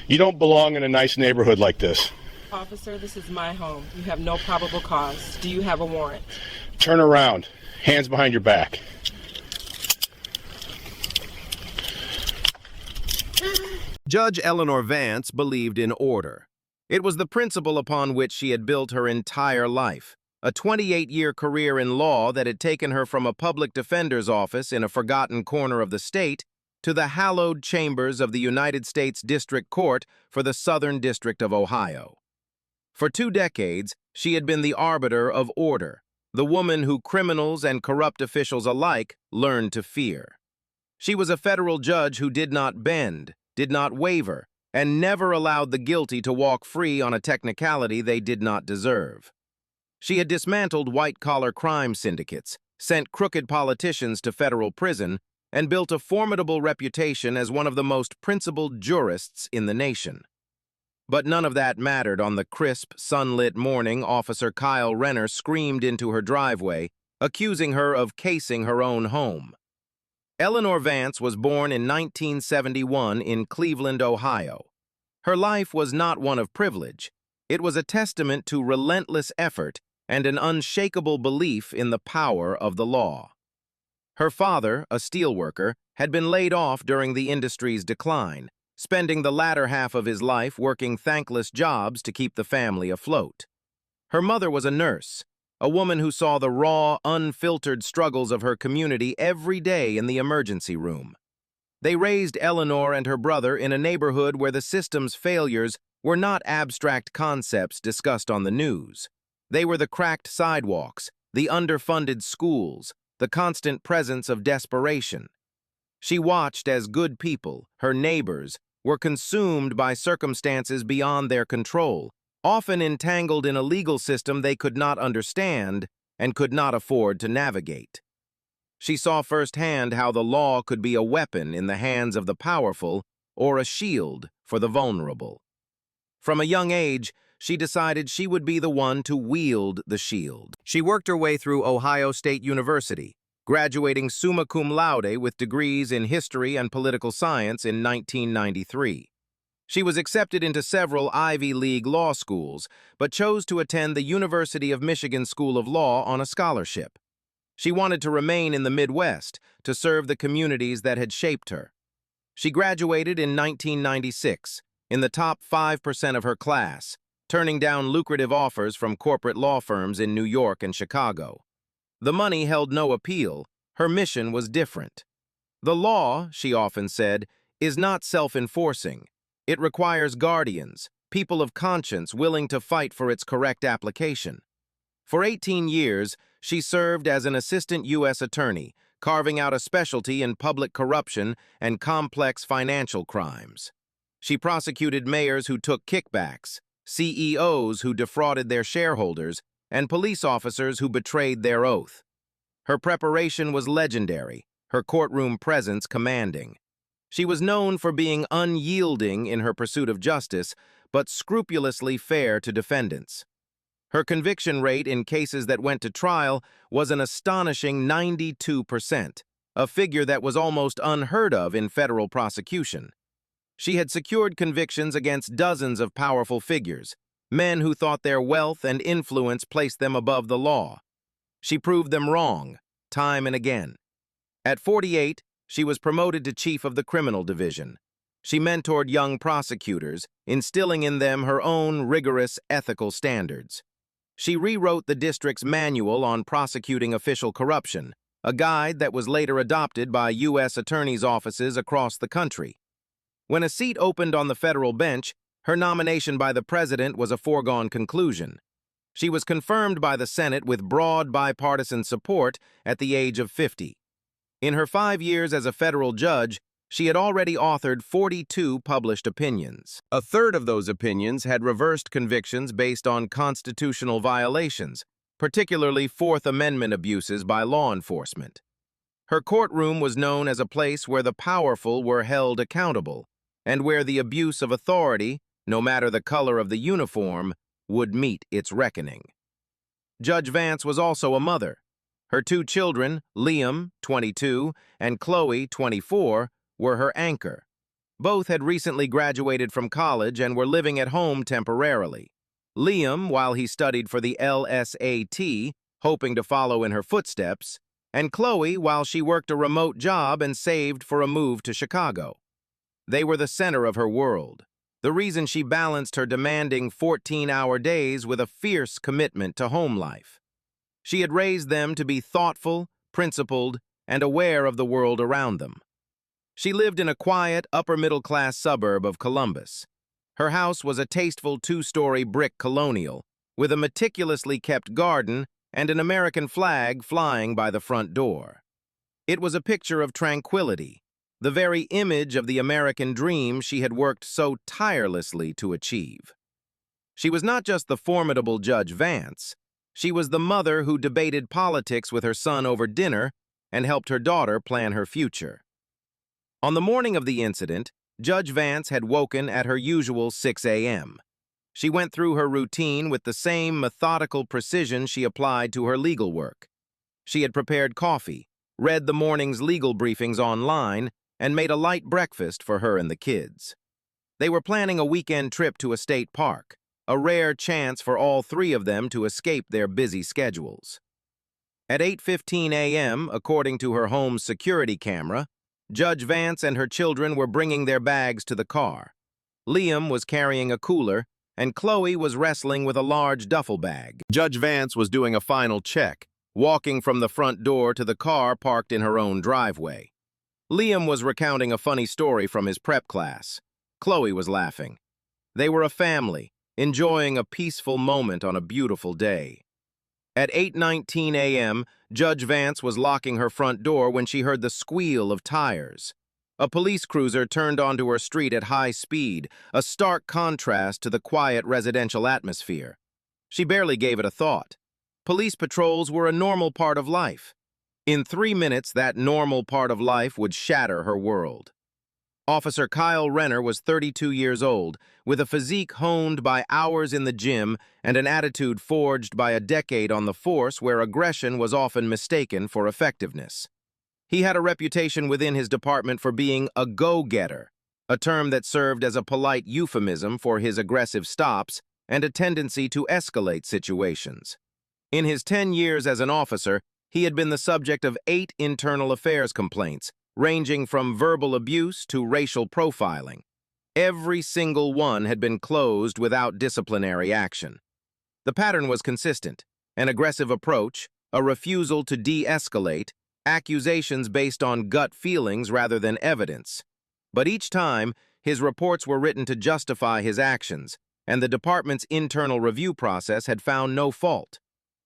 You don't belong in a nice neighborhood like this. Officer, this is my home. You have no probable cause. Do you have a warrant? Turn around. Hands behind your back. Judge Eleanor Vance believed in order. It was the principle upon which she had built her entire life, a 28-year career in law that had taken her from a public defender's office in a forgotten corner of the state to the hallowed chambers of the United States District Court for the Southern District of Ohio. For 2 decades, she had been the arbiter of order, the woman who criminals and corrupt officials alike learned to fear. She was a federal judge who did not bend, did not waver, and never allowed the guilty to walk free on a technicality they did not deserve. She had dismantled white-collar crime syndicates, sent crooked politicians to federal prison, and built a formidable reputation as one of the most principled jurists in the nation. But none of that mattered on the crisp, sunlit morning Officer Kyle Renner screamed into her driveway, accusing her of casing her own home. Eleanor Vance was born in 1971 in Cleveland, Ohio. Her life was not one of privilege. It was a testament to relentless effort and an unshakable belief in the power of the law. Her father, a steelworker, had been laid off during the industry's decline, spending the latter half of his life working thankless jobs to keep the family afloat. Her mother was a nurse, a woman who saw the raw, unfiltered struggles of her community every day in the emergency room. They raised Eleanor and her brother in a neighborhood where the system's failures were not abstract concepts discussed on the news. They were the cracked sidewalks, the underfunded schools, the constant presence of desperation. She watched as good people, her neighbors, were consumed by circumstances beyond their control, often entangled in a legal system they could not understand and could not afford to navigate. She saw firsthand how the law could be a weapon in the hands of the powerful or a shield for the vulnerable. From a young age, she decided she would be the one to wield the shield. She worked her way through Ohio State University, graduating summa cum laude with degrees in history and political science in 1993. She was accepted into several Ivy League law schools, but chose to attend the University of Michigan School of Law on a scholarship. She wanted to remain in the Midwest to serve the communities that had shaped her. She graduated in 1996, in the top 5% of her class, turning down lucrative offers from corporate law firms in New York and Chicago. The money held no appeal. Her mission was different. The law, she often said, is not self-enforcing. It requires guardians, people of conscience willing to fight for its correct application. For 18 years, she served as an assistant U.S. attorney, carving out a specialty in public corruption and complex financial crimes. She prosecuted mayors who took kickbacks, CEOs who defrauded their shareholders, and police officers who betrayed their oath. Her preparation was legendary, her courtroom presence commanding. She was known for being unyielding in her pursuit of justice, but scrupulously fair to defendants. Her conviction rate in cases that went to trial was an astonishing 92%, a figure that was almost unheard of in federal prosecution. She had secured convictions against dozens of powerful figures, men who thought their wealth and influence placed them above the law. She proved them wrong, time and again. At 48, she was promoted to chief of the criminal division. She mentored young prosecutors, instilling in them her own rigorous ethical standards. She rewrote the district's manual on prosecuting official corruption, a guide that was later adopted by U.S. attorneys' offices across the country. When a seat opened on the federal bench, her nomination by the president was a foregone conclusion. She was confirmed by the Senate with broad bipartisan support at the age of 50. In her 5 years as a federal judge, she had already authored 42 published opinions. A third of those opinions had reversed convictions based on constitutional violations, particularly Fourth Amendment abuses by law enforcement. Her courtroom was known as a place where the powerful were held accountable, and where the abuse of authority, no matter the color of the uniform, would meet its reckoning. Judge Vance was also a mother. Her 2 children, Liam, 22, and Chloe, 24, were her anchor. Both had recently graduated from college and were living at home temporarily. Liam, while he studied for the LSAT, hoping to follow in her footsteps, and Chloe, while she worked a remote job and saved for a move to Chicago. They were the center of her world, the reason she balanced her demanding 14-hour days with a fierce commitment to home life. She had raised them to be thoughtful, principled, and aware of the world around them. She lived in a quiet, upper-middle-class suburb of Columbus. Her house was a tasteful two-story brick colonial, with a meticulously kept garden and an American flag flying by the front door. It was a picture of tranquility, the very image of the American dream she had worked so tirelessly to achieve. She was not just the formidable Judge Vance. She was the mother who debated politics with her son over dinner and helped her daughter plan her future. On the morning of the incident, Judge Vance had woken at her usual 6 a.m. She went through her routine with the same methodical precision she applied to her legal work. She had prepared coffee, read the morning's legal briefings online, and made a light breakfast for her and the kids. They were planning a weekend trip to a state park, a rare chance for all three of them to escape their busy schedules. At 8:15 a.m., according to her home's security camera, Judge Vance and her children were bringing their bags to the car. Liam was carrying a cooler, and Chloe was wrestling with a large duffel bag. Judge Vance was doing a final check, walking from the front door to the car parked in her own driveway. Liam was recounting a funny story from his prep class. Chloe was laughing. They were a family, enjoying a peaceful moment on a beautiful day. At 8:19 a.m., Judge Vance was locking her front door when she heard the squeal of tires. A police cruiser turned onto her street at high speed, a stark contrast to the quiet residential atmosphere. She barely gave it a thought. Police patrols were a normal part of life. In 3 minutes, that normal part of life would shatter her world. Officer Kyle Renner was 32 years old, with a physique honed by hours in the gym and an attitude forged by a decade on the force where aggression was often mistaken for effectiveness. He had a reputation within his department for being a go-getter, a term that served as a polite euphemism for his aggressive stops and a tendency to escalate situations. In his 10 years as an officer, he had been the subject of 8 internal affairs complaints, ranging from verbal abuse to racial profiling. Every single one had been closed without disciplinary action. The pattern was consistent: an aggressive approach, a refusal to de-escalate, accusations based on gut feelings rather than evidence. But each time, his reports were written to justify his actions, and the department's internal review process had found no fault.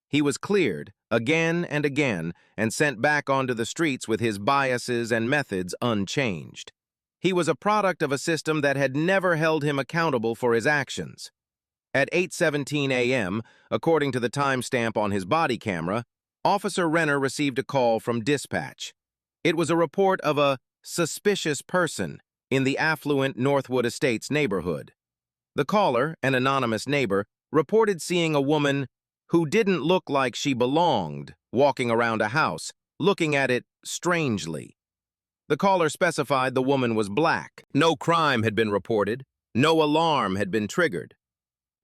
He was cleared again and again and sent back onto the streets with his biases and methods unchanged. He was a product of a system that had never held him accountable for his actions. At 8:17 a.m., according to the timestamp on his body camera, Officer Renner received a call from dispatch. It was a report of a suspicious person in the affluent Northwood Estates neighborhood. The caller, an anonymous neighbor, reported seeing a woman who didn't look like she belonged, walking around a house, looking at it strangely. The caller specified the woman was black. No crime had been reported. No alarm had been triggered.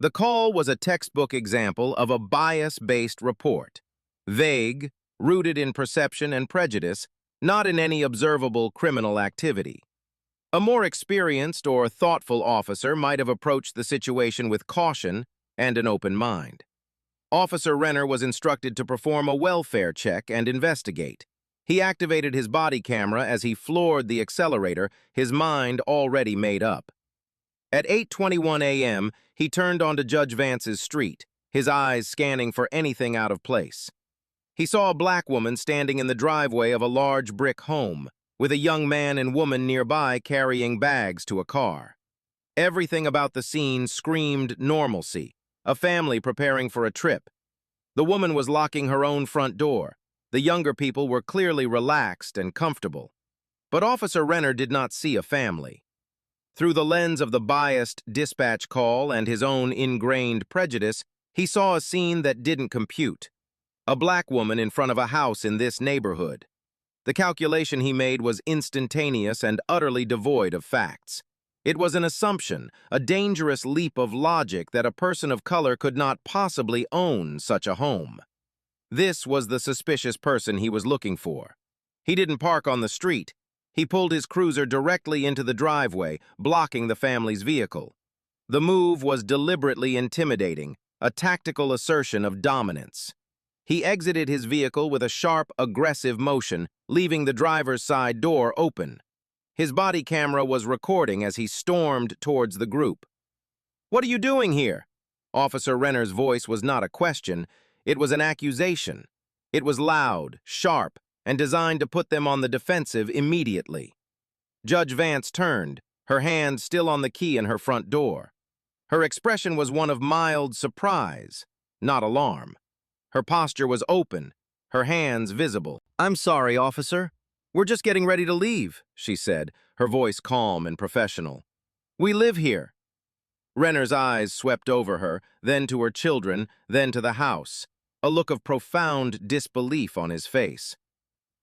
The call was a textbook example of a bias-based report. Vague, rooted in perception and prejudice, not in any observable criminal activity. A more experienced or thoughtful officer might have approached the situation with caution and an open mind. Officer Renner was instructed to perform a welfare check and investigate. He activated his body camera as he floored the accelerator, his mind already made up. At 8:21 a.m., he turned onto Judge Vance's street, his eyes scanning for anything out of place. He saw a black woman standing in the driveway of a large brick home, with a young man and woman nearby carrying bags to a car. Everything about the scene screamed normalcy. A family preparing for a trip. The woman was locking her own front door. The younger people were clearly relaxed and comfortable. But Officer Renner did not see a family. Through the lens of the biased dispatch call and his own ingrained prejudice, he saw a scene that didn't compute. A black woman in front of a house in this neighborhood. The calculation he made was instantaneous and utterly devoid of facts. It was an assumption, a dangerous leap of logic that a person of color could not possibly own such a home. This was the suspicious person he was looking for. He didn't park on the street. He pulled his cruiser directly into the driveway, blocking the family's vehicle. The move was deliberately intimidating, a tactical assertion of dominance. He exited his vehicle with a sharp, aggressive motion, leaving the driver's side door open. His body camera was recording as he stormed towards the group. "What are you doing here?" Officer Renner's voice was not a question, it was an accusation. It was loud, sharp, and designed to put them on the defensive immediately. Judge Vance turned, her hand still on the key in her front door. Her expression was one of mild surprise, not alarm. Her posture was open, her hands visible. "I'm sorry, officer. We're just getting ready to leave," she said, her voice calm and professional. "We live here." Renner's eyes swept over her, then to her children, then to the house, a look of profound disbelief on his face.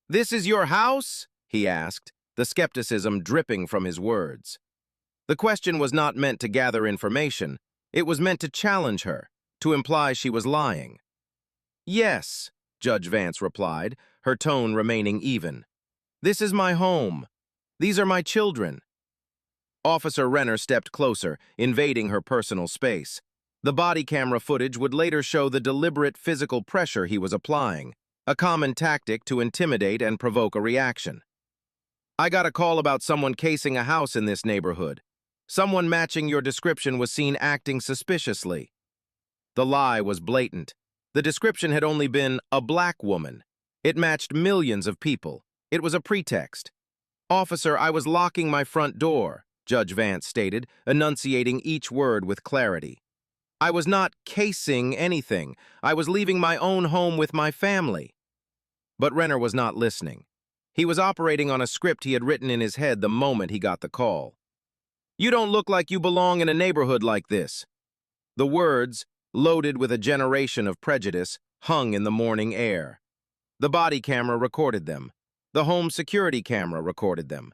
"This is your house?" he asked, the skepticism dripping from his words. The question was not meant to gather information. It was meant to challenge her, to imply she was lying. "Yes," Judge Vance replied, her tone remaining even. "This is my home. These are my children." Officer Renner stepped closer, invading her personal space. The body camera footage would later show the deliberate physical pressure he was applying, a common tactic to intimidate and provoke a reaction. "I got a call about someone casing a house in this neighborhood. Someone matching your description was seen acting suspiciously." The lie was blatant. The description had only been a black woman. It matched millions of people. It was a pretext. "Officer, I was locking my front door," Judge Vance stated, enunciating each word with clarity. "I was not casing anything. I was leaving my own home with my family." But Renner was not listening. He was operating on a script he had written in his head the moment he got the call. "You don't look like you belong in a neighborhood like this." The words, loaded with a generation of prejudice, hung in the morning air. The body camera recorded them. The home security camera recorded them.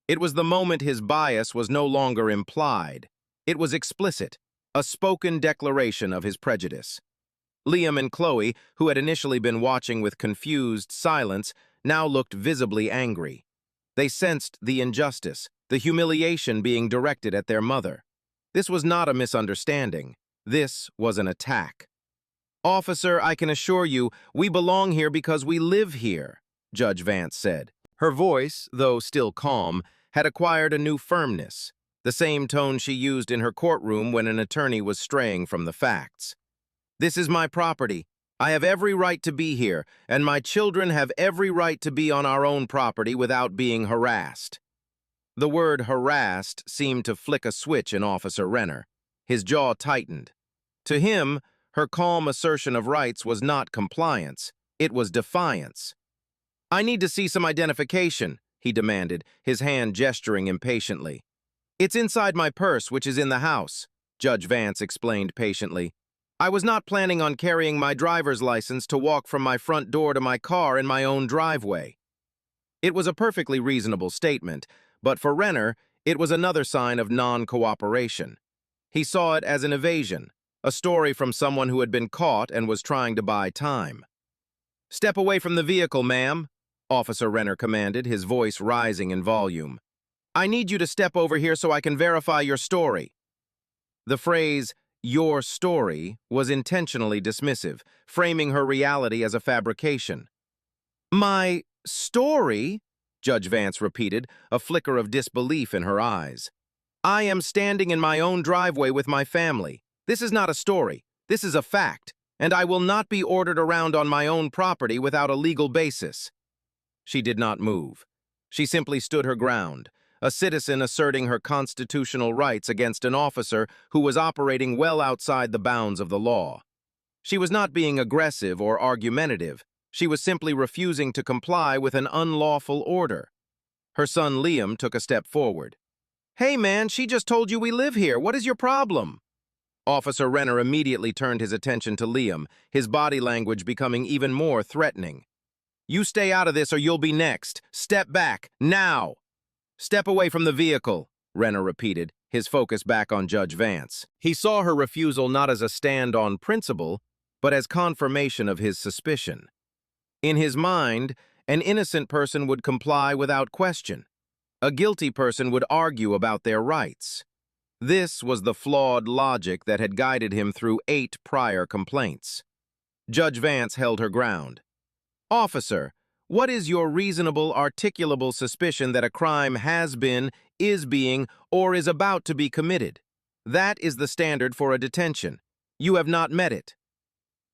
It was the moment his bias was no longer implied. It was explicit, a spoken declaration of his prejudice. Liam and Chloe, who had initially been watching with confused silence, now looked visibly angry. They sensed the injustice, the humiliation being directed at their mother. This was not a misunderstanding. This was an attack. "Officer, I can assure you, we belong here because we live here," Judge Vance said. Her voice, though still calm, had acquired a new firmness, the same tone she used in her courtroom when an attorney was straying from the facts. "This is my property. I have every right to be here, and my children have every right to be on our own property without being harassed." The word harassed seemed to flick a switch in Officer Renner. His jaw tightened. To him, her calm assertion of rights was not compliance, it was defiance. "I need to see some identification," he demanded, his hand gesturing impatiently. "It's inside my purse, which is in the house," Judge Vance explained patiently. "I was not planning on carrying my driver's license to walk from my front door to my car in my own driveway." It was a perfectly reasonable statement, but for Renner, it was another sign of non-cooperation. He saw it as an evasion, a story from someone who had been caught and was trying to buy time. "Step away from the vehicle, ma'am," Officer Renner commanded, his voice rising in volume. "I need you to step over here so I can verify your story." The phrase, "your story," was intentionally dismissive, framing her reality as a fabrication. "My story?" Judge Vance repeated, a flicker of disbelief in her eyes. "I am standing in my own driveway with my family. This is not a story. This is a fact, and I will not be ordered around on my own property without a legal basis." She did not move. She simply stood her ground, a citizen asserting her constitutional rights against an officer who was operating well outside the bounds of the law. She was not being aggressive or argumentative. She was simply refusing to comply with an unlawful order. Her son Liam took a step forward. "Hey man, she just told you we live here. What is your problem?" Officer Renner immediately turned his attention to Liam, his body language becoming even more threatening. You stay out of this or you'll be next. Step back, now. Step away from the vehicle, Renner repeated, his focus back on Judge Vance. He saw her refusal not as a stand on principle, but as confirmation of his suspicion. In his mind, an innocent person would comply without question. A guilty person would argue about their rights. This was the flawed logic that had guided him through 8 prior complaints. Judge Vance held her ground. Officer, what is your reasonable, articulable suspicion that a crime has been, is being, or is about to be committed? That is the standard for a detention. You have not met it.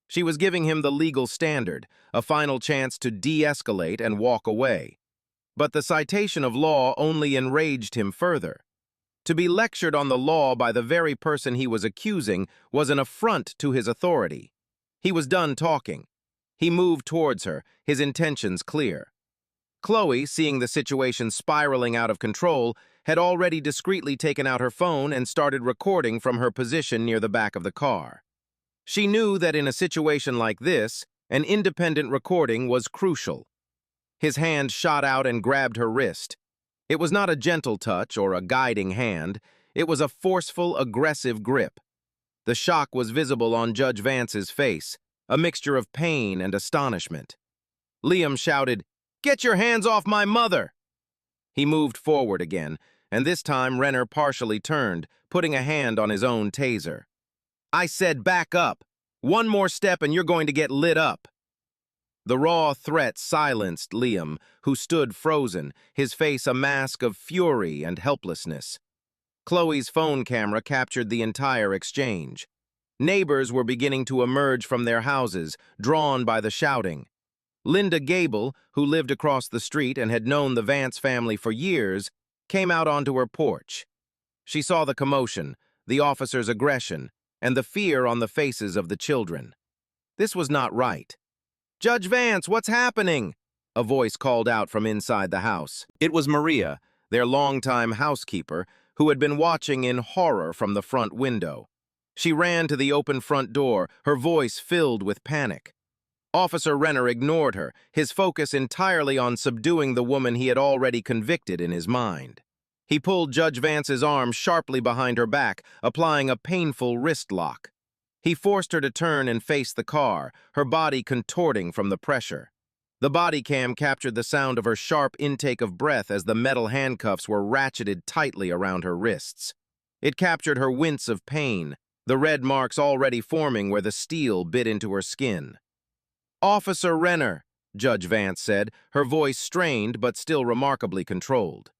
She was giving him the legal standard, a final chance to de-escalate and walk away. But the citation of law only enraged him further. To be lectured on the law by the very person he was accusing was an affront to his authority. He was done talking. He moved towards her, his intentions clear. Chloe, seeing the situation spiraling out of control, had already discreetly taken out her phone and started recording from her position near the back of the car. She knew that in a situation like this, an independent recording was crucial. His hand shot out and grabbed her wrist. It was not a gentle touch or a guiding hand. It was a forceful, aggressive grip. The shock was visible on Judge Vance's face, a mixture of pain and astonishment. Liam shouted, "Get your hands off my mother!" He moved forward again, and this time Renner partially turned, putting a hand on his own taser. "I said back up. One more step and you're going to get lit up." The raw threat silenced Liam, who stood frozen, his face a mask of fury and helplessness. Chloe's phone camera captured the entire exchange. Neighbors were beginning to emerge from their houses, drawn by the shouting. Linda Gable, who lived across the street and had known the Vance family for years, came out onto her porch. She saw the commotion, the officer's aggression, and the fear on the faces of the children. This was not right. "Judge Vance, what's happening?" a voice called out from inside the house. It was Maria, their longtime housekeeper, who had been watching in horror from the front window. She ran to the open front door, her voice filled with panic. Officer Renner ignored her, his focus entirely on subduing the woman he had already convicted in his mind. He pulled Judge Vance's arm sharply behind her back, applying a painful wrist lock. He forced her to turn and face the car, her body contorting from the pressure. The body cam captured the sound of her sharp intake of breath as the metal handcuffs were ratcheted tightly around her wrists. It captured her wince of pain, the red marks already forming where the steel bit into her skin. "Officer Renner," Judge Vance said, her voice strained but still remarkably controlled.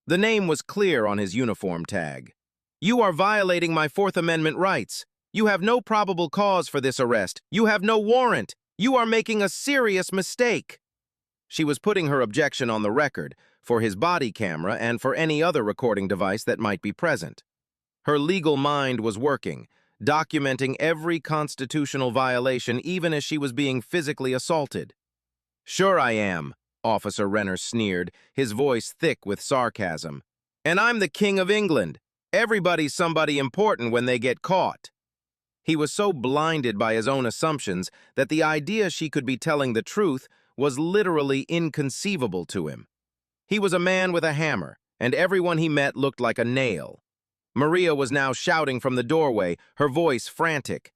The name was clear on his uniform tag. "You are violating my Fourth Amendment rights. You have no probable cause for this arrest. You have no warrant. You are making a serious mistake." She was putting her objection on the record, for his body camera and for any other recording device that might be present. Her legal mind was working, documenting every constitutional violation even as she was being physically assaulted. "Sure I am," Officer Renner sneered, his voice thick with sarcasm. "And I'm the King of England. Everybody's somebody important when they get caught." He was so blinded by his own assumptions that the idea she could be telling the truth was literally inconceivable to him. He was a man with a hammer, and everyone he met looked like a nail. Maria was now shouting from the doorway, her voice frantic.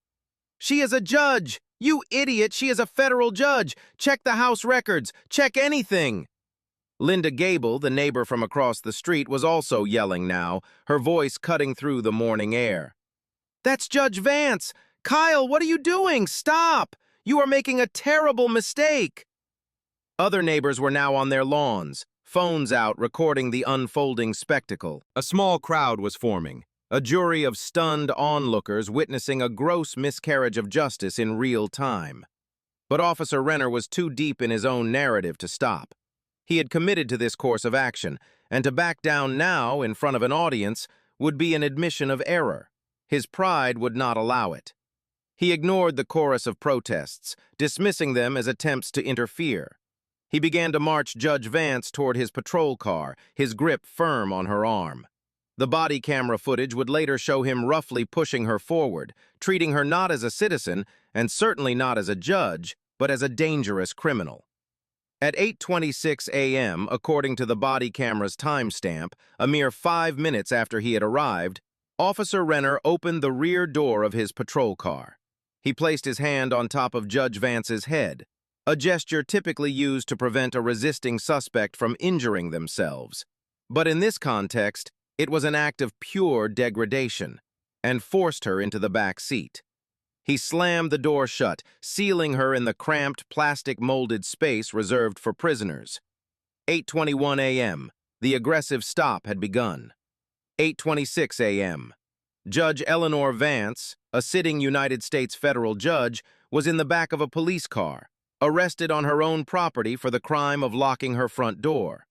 "She is a judge! You idiot, she is a federal judge! Check the house records! Check anything!" Linda Gable, the neighbor from across the street, was also yelling now, her voice cutting through the morning air. "That's Judge Vance! Kyle, what are you doing? Stop! You are making a terrible mistake!" Other neighbors were now on their lawns, phones out recording the unfolding spectacle. A small crowd was forming, a jury of stunned onlookers witnessing a gross miscarriage of justice in real time. But Officer Renner was too deep in his own narrative to stop. He had committed to this course of action, and to back down now in front of an audience would be an admission of error. His pride would not allow it. He ignored the chorus of protests, dismissing them as attempts to interfere. He began to march Judge Vance toward his patrol car, his grip firm on her arm. The body camera footage would later show him roughly pushing her forward, treating her not as a citizen, and certainly not as a judge, but as a dangerous criminal. At 8:26 a.m., according to the body camera's timestamp, a mere 5 minutes after he had arrived, Officer Renner opened the rear door of his patrol car. He placed his hand on top of Judge Vance's head, a gesture typically used to prevent a resisting suspect from injuring themselves. But in this context, it was an act of pure degradation, and forced her into the back seat. He slammed the door shut, sealing her in the cramped, plastic-molded space reserved for prisoners. 8:21 a.m. The aggressive stop had begun. 8:26 a.m. Judge Eleanor Vance, a sitting United States federal judge, was in the back of a police car, arrested on her own property for the crime of locking her front door.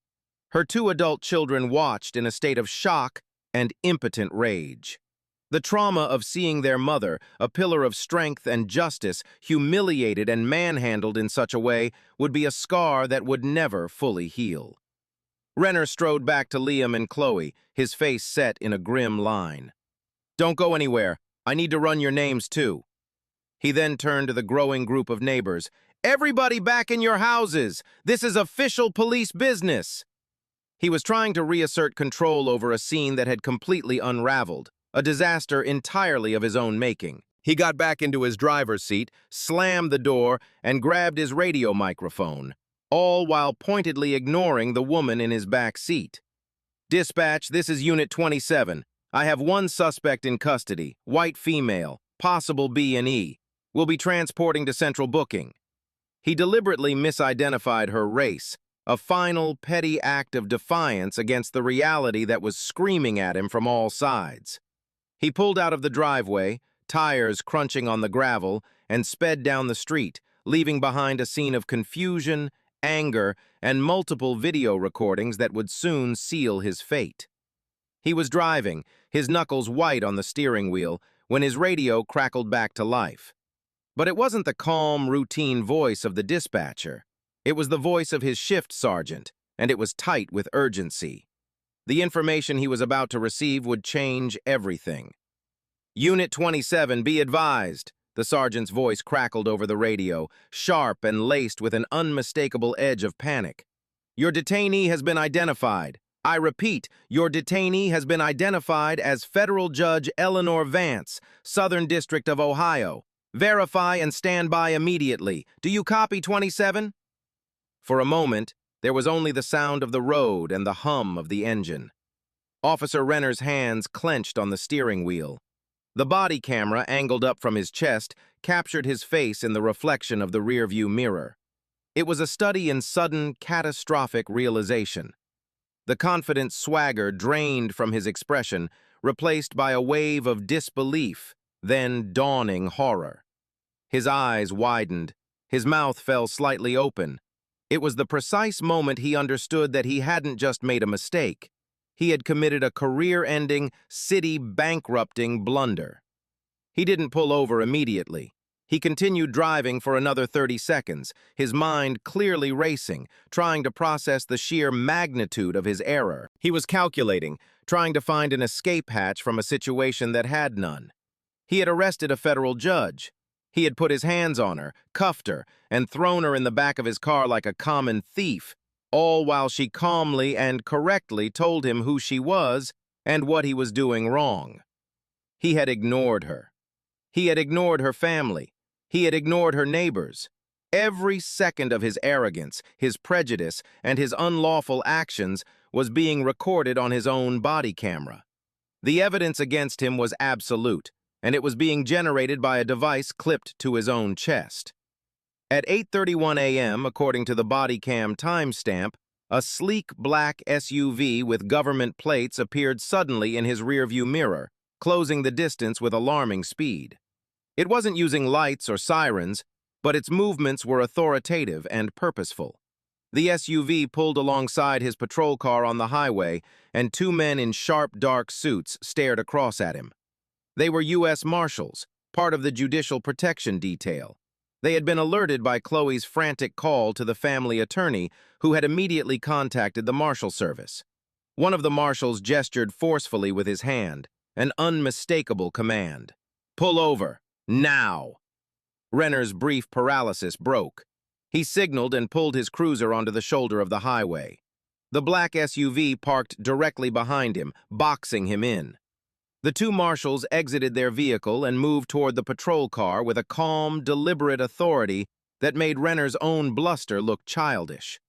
Her 2 adult children watched in a state of shock and impotent rage. The trauma of seeing their mother, a pillar of strength and justice, humiliated and manhandled in such a way would be a scar that would never fully heal. Renner strode back to Liam and Chloe, his face set in a grim line. "Don't go anywhere. I need to run your names too." He then turned to the growing group of neighbors. "Everybody back in your houses! This is official police business!" He was trying to reassert control over a scene that had completely unraveled, a disaster entirely of his own making. He got back into his driver's seat, slammed the door, and grabbed his radio microphone, all while pointedly ignoring the woman in his back seat. "Dispatch, this is Unit 27. I have 1 suspect in custody, white female, possible B&E. We'll be transporting to central booking." He deliberately misidentified her race, a final, petty act of defiance against the reality that was screaming at him from all sides. He pulled out of the driveway, tires crunching on the gravel, and sped down the street, leaving behind a scene of confusion, anger, and multiple video recordings that would soon seal his fate. He was driving, his knuckles white on the steering wheel, when his radio crackled back to life. But it wasn't the calm, routine voice of the dispatcher. It was the voice of his shift sergeant, and it was tight with urgency. The information he was about to receive would change everything. "Unit 27, be advised," the sergeant's voice crackled over the radio, sharp and laced with an unmistakable edge of panic. "Your detainee has been identified. I repeat, your detainee has been identified as Federal Judge Eleanor Vance, Southern District of Ohio. Verify and stand by immediately. Do you copy, 27? For a moment, there was only the sound of the road and the hum of the engine. Officer Renner's hands clenched on the steering wheel. The body camera, angled up from his chest, captured his face in the reflection of the rearview mirror. It was a study in sudden, catastrophic realization. The confident swagger drained from his expression, replaced by a wave of disbelief, then dawning horror. His eyes widened. His mouth fell slightly open. It was the precise moment he understood that he hadn't just made a mistake. He had committed a career-ending, city-bankrupting blunder. He didn't pull over immediately. He continued driving for another 30 seconds, his mind clearly racing, trying to process the sheer magnitude of his error. He was calculating, trying to find an escape hatch from a situation that had none. He had arrested a federal judge. He had put his hands on her, cuffed her, and thrown her in the back of his car like a common thief, all while she calmly and correctly told him who she was and what he was doing wrong. He had ignored her. He had ignored her family. He had ignored her neighbors. Every second of his arrogance, his prejudice, and his unlawful actions was being recorded on his own body camera. The evidence against him was absolute, and it was being generated by a device clipped to his own chest. At 8:31 a.m., according to the body cam timestamp, a sleek black SUV with government plates appeared suddenly in his rearview mirror, closing the distance with alarming speed. It wasn't using lights or sirens, but its movements were authoritative and purposeful. The SUV pulled alongside his patrol car on the highway, and 2 men in sharp, dark suits stared across at him. They were U.S. Marshals, part of the Judicial Protection Detail. They had been alerted by Chloe's frantic call to the family attorney, who had immediately contacted the Marshal Service. One of the marshals gestured forcefully with his hand, an unmistakable command. "Pull over, now!" Renner's brief paralysis broke. He signaled and pulled his cruiser onto the shoulder of the highway. The black SUV parked directly behind him, boxing him in. The two marshals exited their vehicle and moved toward the patrol car with a calm, deliberate authority that made Renner's own bluster look childish.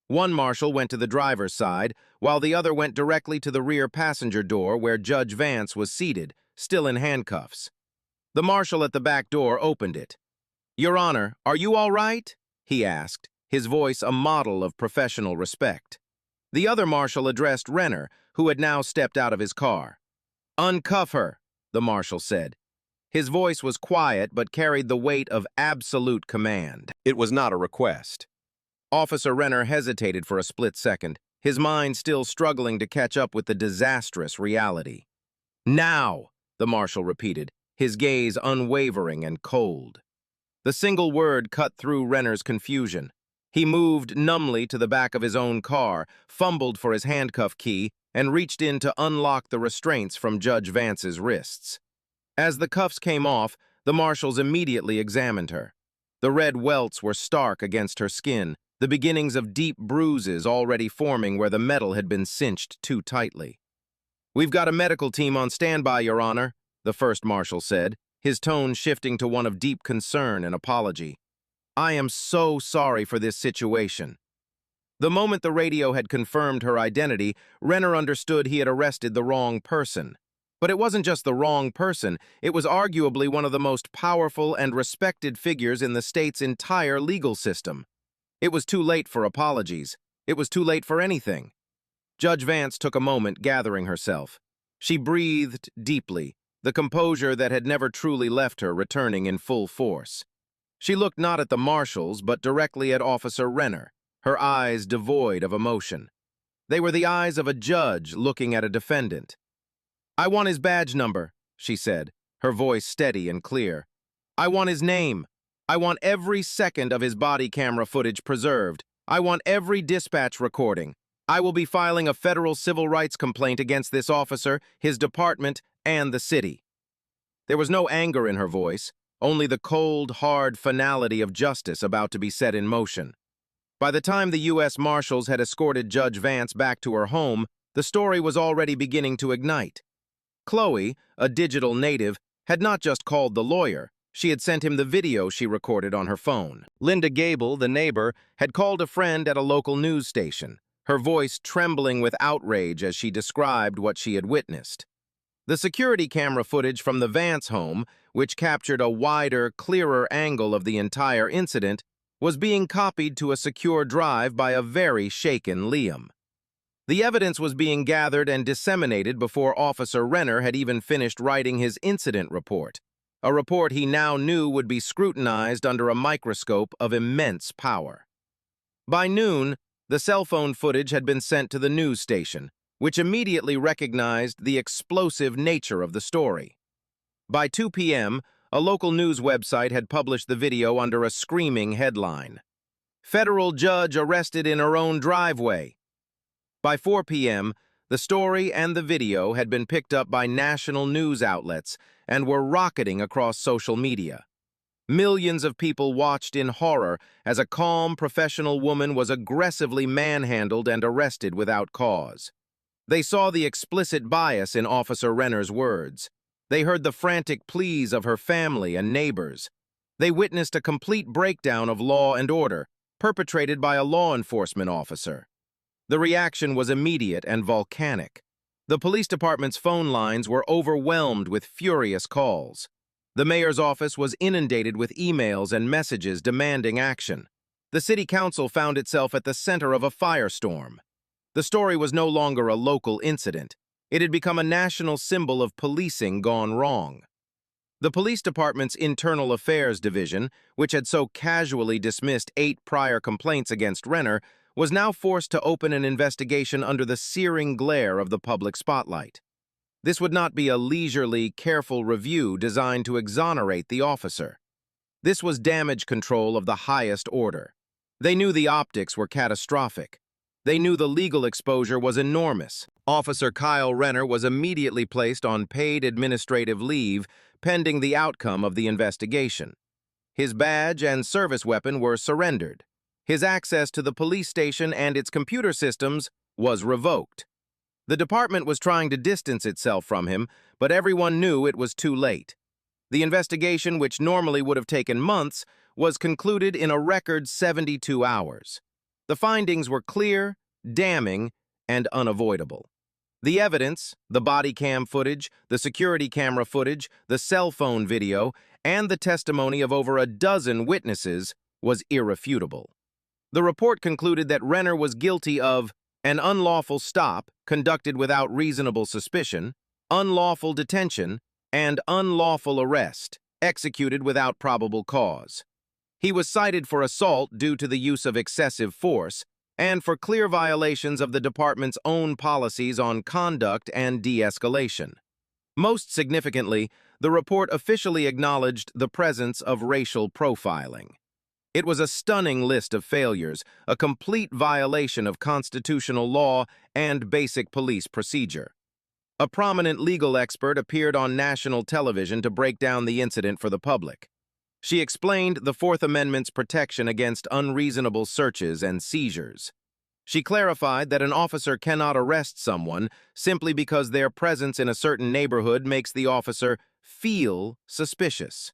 One marshal went to the driver's side, while the other went directly to the rear passenger door where Judge Vance was seated, still in handcuffs. The marshal at the back door opened it. "Your Honor, are you all right?" he asked, his voice a model of professional respect. The other marshal addressed Renner, who had now stepped out of his car. "Uncuff her," the marshal said. His voice was quiet but carried the weight of absolute command. It was not a request. Officer Renner hesitated for a split second, his mind still struggling to catch up with the disastrous reality. "Now," the marshal repeated, his gaze unwavering and cold. The single word cut through Renner's confusion. He moved numbly to the back of his own car, fumbled for his handcuff key, and reached in to unlock the restraints from Judge Vance's wrists. As the cuffs came off, the marshals immediately examined her. The red welts were stark against her skin, the beginnings of deep bruises already forming where the metal had been cinched too tightly. "We've got a medical team on standby, Your Honor," the first marshal said, his tone shifting to one of deep concern and apology. "I am so sorry for this situation." The moment the radio had confirmed her identity, Renner understood he had arrested the wrong person. But it wasn't just the wrong person, it was arguably one of the most powerful and respected figures in the state's entire legal system. It was too late for apologies. It was too late for anything. Judge Vance took a moment, gathering herself. She breathed deeply, the composure that had never truly left her returning in full force. She looked not at the marshals, but directly at Officer Renner, her eyes devoid of emotion. They were the eyes of a judge looking at a defendant. "I want his badge number," she said, her voice steady and clear. "I want his name. I want every second of his body camera footage preserved. I want every dispatch recording. I will be filing a federal civil rights complaint against this officer, his department, and the city." There was no anger in her voice, only the cold, hard finality of justice about to be set in motion. By the time the U.S. Marshals had escorted Judge Vance back to her home, the story was already beginning to ignite. Chloe, a digital native, had not just called the lawyer, she had sent him the video she recorded on her phone. Linda Gable, the neighbor, had called a friend at a local news station, her voice trembling with outrage as she described what she had witnessed. The security camera footage from the Vance home, which captured a wider, clearer angle of the entire incident, was being copied to a secure drive by a very shaken Liam. The evidence was being gathered and disseminated before Officer Renner had even finished writing his incident report, a report he now knew would be scrutinized under a microscope of immense power. By noon, the cell phone footage had been sent to the news station, which immediately recognized the explosive nature of the story. By 2 p.m., a local news website had published the video under a screaming headline, "Federal Judge Arrested in Her Own Driveway." By 4 p.m., the story and the video had been picked up by national news outlets and were rocketing across social media. Millions of people watched in horror as a calm, professional woman was aggressively manhandled and arrested without cause. They saw the explicit bias in Officer Renner's words. They heard the frantic pleas of her family and neighbors. They witnessed a complete breakdown of law and order, perpetrated by a law enforcement officer. The reaction was immediate and volcanic. The police department's phone lines were overwhelmed with furious calls. The mayor's office was inundated with emails and messages demanding action. The city council found itself at the center of a firestorm. The story was no longer a local incident. It had become a national symbol of policing gone wrong. The police department's Internal Affairs Division, which had so casually dismissed 8 prior complaints against Renner, was now forced to open an investigation under the searing glare of the public spotlight. This would not be a leisurely, careful review designed to exonerate the officer. This was damage control of the highest order. They knew the optics were catastrophic. They knew the legal exposure was enormous. Officer Kyle Renner was immediately placed on paid administrative leave pending the outcome of the investigation. His badge and service weapon were surrendered. His access to the police station and its computer systems was revoked. The department was trying to distance itself from him, but everyone knew it was too late. The investigation, which normally would have taken months, was concluded in a record 72 hours. The findings were clear, damning, and unavoidable. The evidence, the body cam footage, the security camera footage, the cell phone video, and the testimony of over a dozen witnesses was irrefutable. The report concluded that Renner was guilty of an unlawful stop conducted without reasonable suspicion, unlawful detention, and unlawful arrest executed without probable cause. He was cited for assault due to the use of excessive force and for clear violations of the department's own policies on conduct and de-escalation. Most significantly, the report officially acknowledged the presence of racial profiling. It was a stunning list of failures, a complete violation of constitutional law and basic police procedure. A prominent legal expert appeared on national television to break down the incident for the public. She explained the Fourth Amendment's protection against unreasonable searches and seizures. She clarified that an officer cannot arrest someone simply because their presence in a certain neighborhood makes the officer feel suspicious.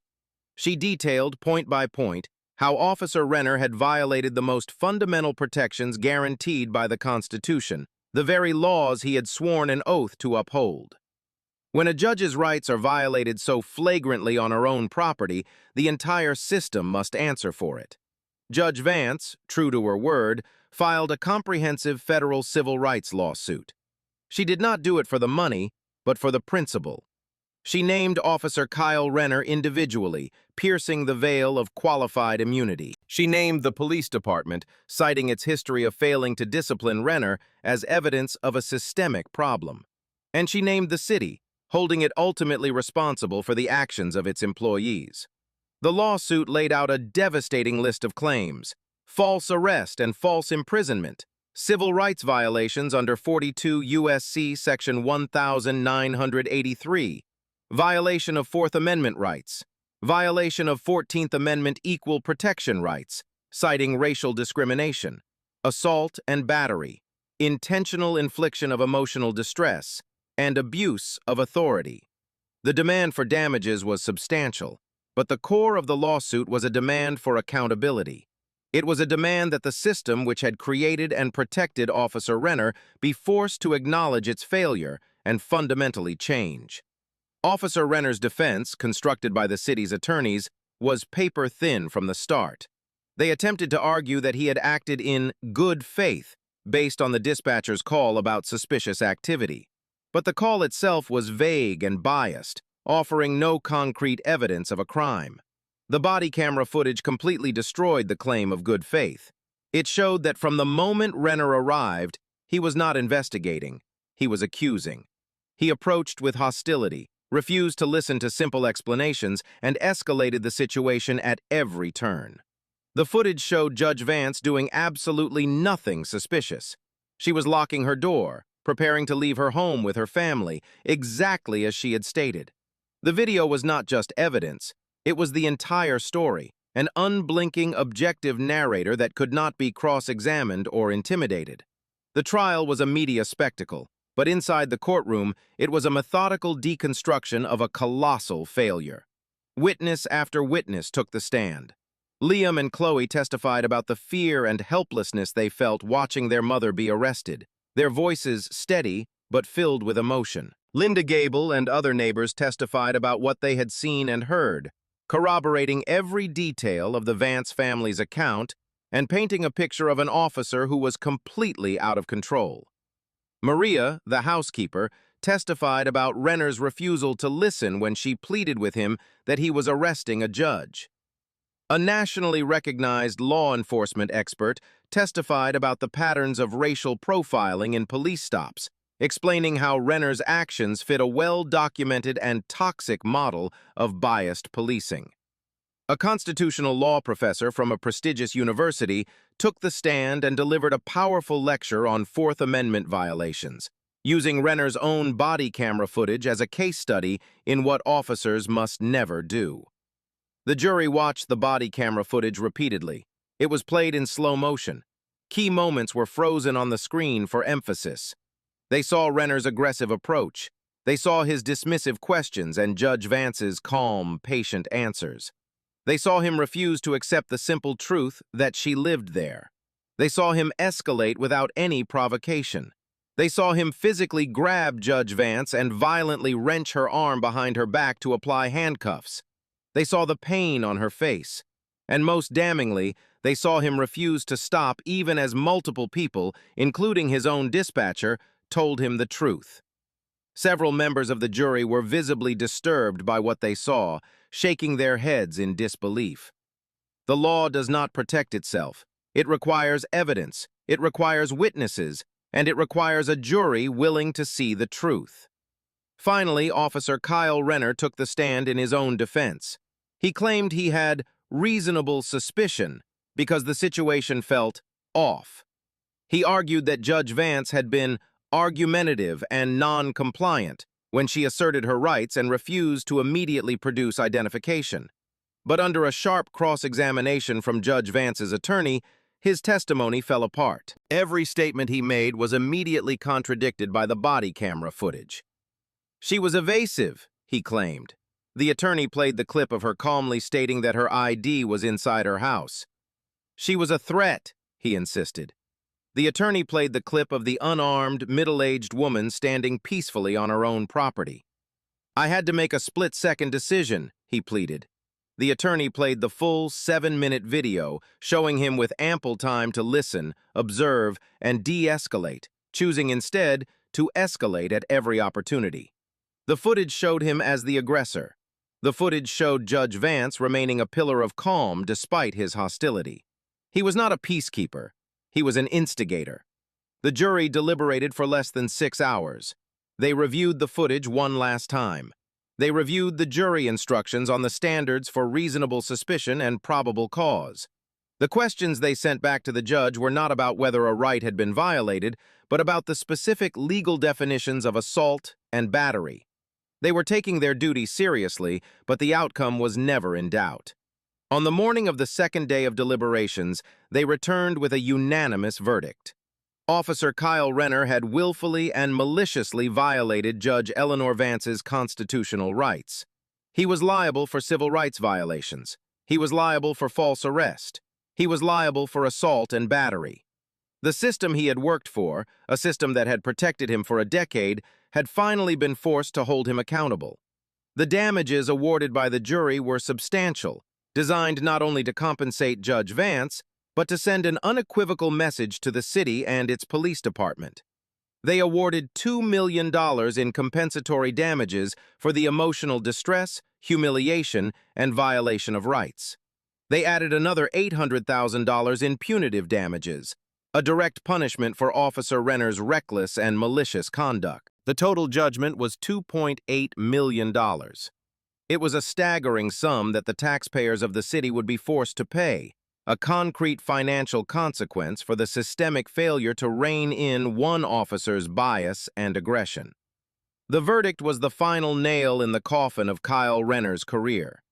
She detailed, point by point, how Officer Renner had violated the most fundamental protections guaranteed by the Constitution, the very laws he had sworn an oath to uphold. When a judge's rights are violated so flagrantly on her own property, the entire system must answer for it. Judge Vance, true to her word, filed a comprehensive federal civil rights lawsuit. She did not do it for the money, but for the principle. She named Officer Kyle Renner individually, piercing the veil of qualified immunity. She named the police department, citing its history of failing to discipline Renner as evidence of a systemic problem. And she named the city, holding it ultimately responsible for the actions of its employees. The lawsuit laid out a devastating list of claims: false arrest and false imprisonment, civil rights violations under 42 U.S.C. Section 1983, violation of Fourth Amendment rights, violation of 14th Amendment equal protection rights, citing racial discrimination, assault and battery, intentional infliction of emotional distress, and abuse of authority. The demand for damages was substantial, but the core of the lawsuit was a demand for accountability. It was a demand that the system which had created and protected Officer Renner be forced to acknowledge its failure and fundamentally change. Officer Renner's defense, constructed by the city's attorneys, was paper-thin from the start. They attempted to argue that he had acted in good faith based on the dispatcher's call about suspicious activity. But the call itself was vague and biased, offering no concrete evidence of a crime. The body camera footage completely destroyed the claim of good faith. It showed that from the moment Renner arrived, he was not investigating, he was accusing. He approached with hostility, refused to listen to simple explanations, and escalated the situation at every turn. The footage showed Judge Vance doing absolutely nothing suspicious. She was locking her door, preparing to leave her home with her family, exactly as she had stated. The video was not just evidence, it was the entire story, an unblinking, objective narrator that could not be cross-examined or intimidated. The trial was a media spectacle, but inside the courtroom, it was a methodical deconstruction of a colossal failure. Witness after witness took the stand. Liam and Chloe testified about the fear and helplessness they felt watching their mother be arrested, their voices steady but filled with emotion. Linda Gable and other neighbors testified about what they had seen and heard, corroborating every detail of the Vance family's account and painting a picture of an officer who was completely out of control. Maria, the housekeeper, testified about Renner's refusal to listen when she pleaded with him that he was arresting a judge. A nationally recognized law enforcement expert testified about the patterns of racial profiling in police stops, explaining how Renner's actions fit a well-documented and toxic model of biased policing. A constitutional law professor from a prestigious university took the stand and delivered a powerful lecture on Fourth Amendment violations, using Renner's own body camera footage as a case study in what officers must never do. The jury watched the body camera footage repeatedly. It was played in slow motion. Key moments were frozen on the screen for emphasis. They saw Renner's aggressive approach. They saw his dismissive questions and Judge Vance's calm, patient answers. They saw him refuse to accept the simple truth that she lived there. They saw him escalate without any provocation. They saw him physically grab Judge Vance and violently wrench her arm behind her back to apply handcuffs. They saw the pain on her face. And most damningly, they saw him refuse to stop even as multiple people, including his own dispatcher, told him the truth. Several members of the jury were visibly disturbed by what they saw, shaking their heads in disbelief. The law does not protect itself. It requires evidence, it requires witnesses, and it requires a jury willing to see the truth. Finally, Officer Kyle Renner took the stand in his own defense. He claimed he had reasonable suspicion because the situation felt off. He argued that Judge Vance had been argumentative and non-compliant when she asserted her rights and refused to immediately produce identification. But under a sharp cross-examination from Judge Vance's attorney, his testimony fell apart. Every statement he made was immediately contradicted by the body camera footage. She was evasive, he claimed. The attorney played the clip of her calmly stating that her ID was inside her house. She was a threat, he insisted. The attorney played the clip of the unarmed, middle-aged woman standing peacefully on her own property. I had to make a split-second decision, he pleaded. The attorney played the full 7-minute video, showing him with ample time to listen, observe, and de-escalate, choosing instead to escalate at every opportunity. The footage showed him as the aggressor. The footage showed Judge Vance remaining a pillar of calm despite his hostility. He was not a peacekeeper. He was an instigator. The jury deliberated for less than 6 hours. They reviewed the footage one last time. They reviewed the jury instructions on the standards for reasonable suspicion and probable cause. The questions they sent back to the judge were not about whether a right had been violated, but about the specific legal definitions of assault and battery. They were taking their duty seriously, but the outcome was never in doubt. On the morning of the second day of deliberations, they returned with a unanimous verdict. Officer Kyle Renner had willfully and maliciously violated Judge Eleanor Vance's constitutional rights. He was liable for civil rights violations. He was liable for false arrest. He was liable for assault and battery. The system he had worked for, a system that had protected him for a decade, had finally been forced to hold him accountable. The damages awarded by the jury were substantial, designed not only to compensate Judge Vance, but to send an unequivocal message to the city and its police department. They awarded $2 million in compensatory damages for the emotional distress, humiliation, and violation of rights. They added another $800,000 in punitive damages, a direct punishment for Officer Renner's reckless and malicious conduct. The total judgment was $2.8 million. It was a staggering sum that the taxpayers of the city would be forced to pay, a concrete financial consequence for the systemic failure to rein in one officer's bias and aggression. The verdict was the final nail in the coffin of Kyle Renner's career.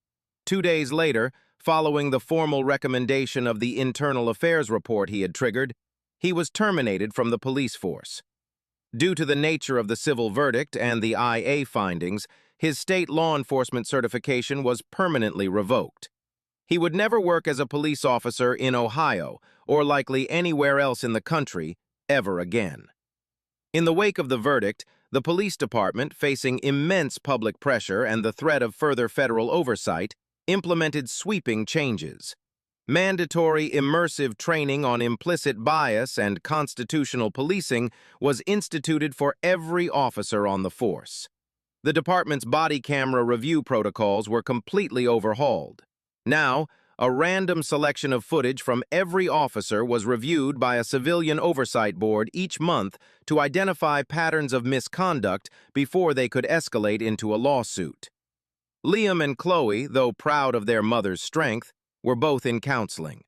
2 days later, following the formal recommendation of the internal affairs report he had triggered, he was terminated from the police force. Due to the nature of the civil verdict and the IA findings, his state law enforcement certification was permanently revoked. He would never work as a police officer in Ohio, or likely anywhere else in the country, ever again. In the wake of the verdict, the police department, facing immense public pressure and the threat of further federal oversight, implemented sweeping changes. Mandatory immersive training on implicit bias and constitutional policing was instituted for every officer on the force. The department's body camera review protocols were completely overhauled. Now, a random selection of footage from every officer was reviewed by a civilian oversight board each month to identify patterns of misconduct before they could escalate into a lawsuit. Liam and Chloe, though proud of their mother's strength, were both in counseling.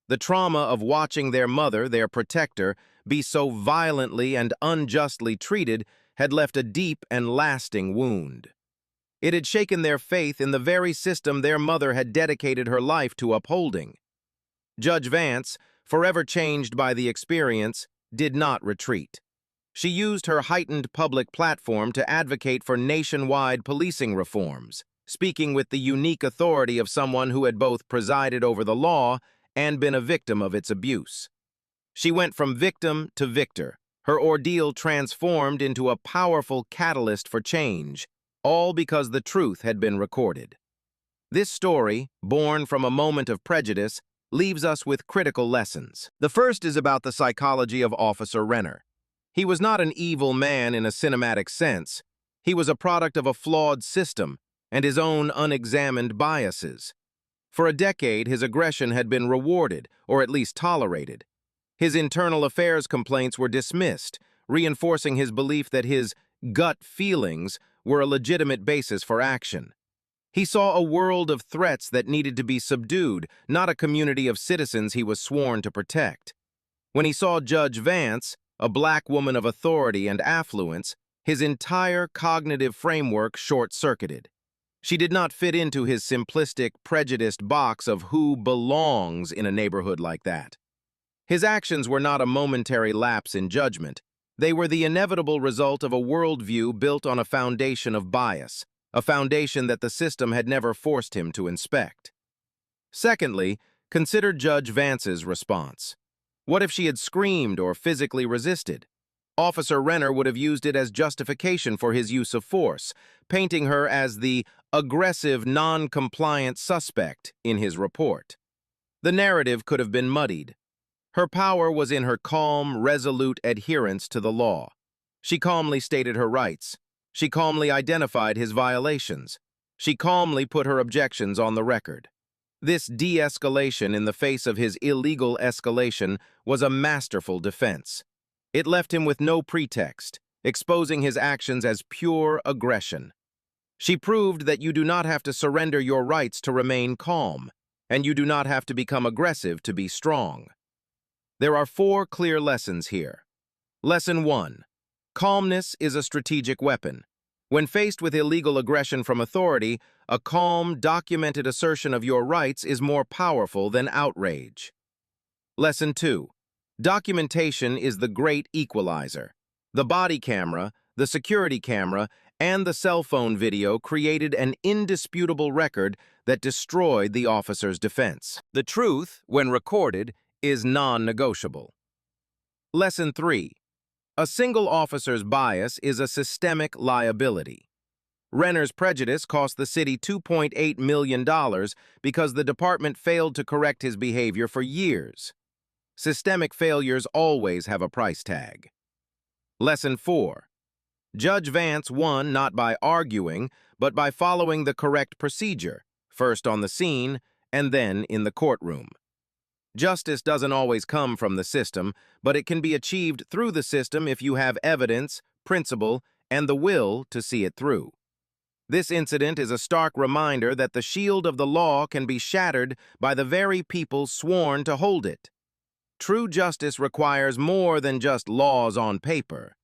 The trauma of watching their mother, their protector, be so violently and unjustly treated had left a deep and lasting wound. It had shaken their faith in the very system their mother had dedicated her life to upholding. Judge Vance, forever changed by the experience, did not retreat. She used her heightened public platform to advocate for nationwide policing reforms, speaking with the unique authority of someone who had both presided over the law and been a victim of its abuse. She went from victim to victor, her ordeal transformed into a powerful catalyst for change, all because the truth had been recorded. This story, born from a moment of prejudice, leaves us with critical lessons. The first is about the psychology of Officer Renner. He was not an evil man in a cinematic sense. He was a product of a flawed system and his own unexamined biases. For a decade, his aggression had been rewarded, or at least tolerated. His internal affairs complaints were dismissed, reinforcing his belief that his gut feelings were a legitimate basis for action. He saw a world of threats that needed to be subdued, not a community of citizens he was sworn to protect. When he saw Judge Vance, a black woman of authority and affluence, his entire cognitive framework short-circuited. She did not fit into his simplistic, prejudiced box of who belongs in a neighborhood like that. His actions were not a momentary lapse in judgment. They were the inevitable result of a worldview built on a foundation of bias, a foundation that the system had never forced him to inspect. Secondly, consider Judge Vance's response. What if she had screamed or physically resisted? Officer Renner would have used it as justification for his use of force, painting her as the aggressive, non-compliant suspect in his report. The narrative could have been muddied. Her power was in her calm, resolute adherence to the law. She calmly stated her rights. She calmly identified his violations. She calmly put her objections on the record. This de-escalation in the face of his illegal escalation was a masterful defense. It left him with no pretext, exposing his actions as pure aggression. She proved that you do not have to surrender your rights to remain calm, and you do not have to become aggressive to be strong. There are 4 clear lessons here. Lesson 1. Calmness is a strategic weapon. When faced with illegal aggression from authority, a calm, documented assertion of your rights is more powerful than outrage. Lesson 2. Documentation is the great equalizer. The body camera, the security camera, and the cell phone video created an indisputable record that destroyed the officer's defense. The truth, when recorded, is non-negotiable. Lesson 3. A single officer's bias is a systemic liability. Renner's prejudice cost the city $2.8 million because the department failed to correct his behavior for years. Systemic failures always have a price tag. Lesson 4. Judge Vance won not by arguing, but by following the correct procedure, first on the scene and then in the courtroom. Justice doesn't always come from the system, but it can be achieved through the system if you have evidence, principle, and the will to see it through. This incident is a stark reminder that the shield of the law can be shattered by the very people sworn to hold it. True justice requires more than just laws on paper.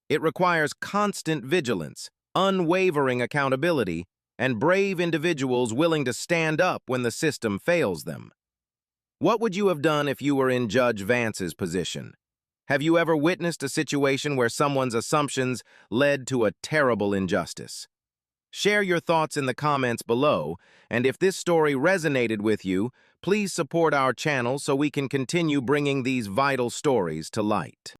It requires constant vigilance, unwavering accountability, and brave individuals willing to stand up when the system fails them. What would you have done if you were in Judge Vance's position? Have you ever witnessed a situation where someone's assumptions led to a terrible injustice? Share your thoughts in the comments below, and if this story resonated with you, please support our channel so we can continue bringing these vital stories to light.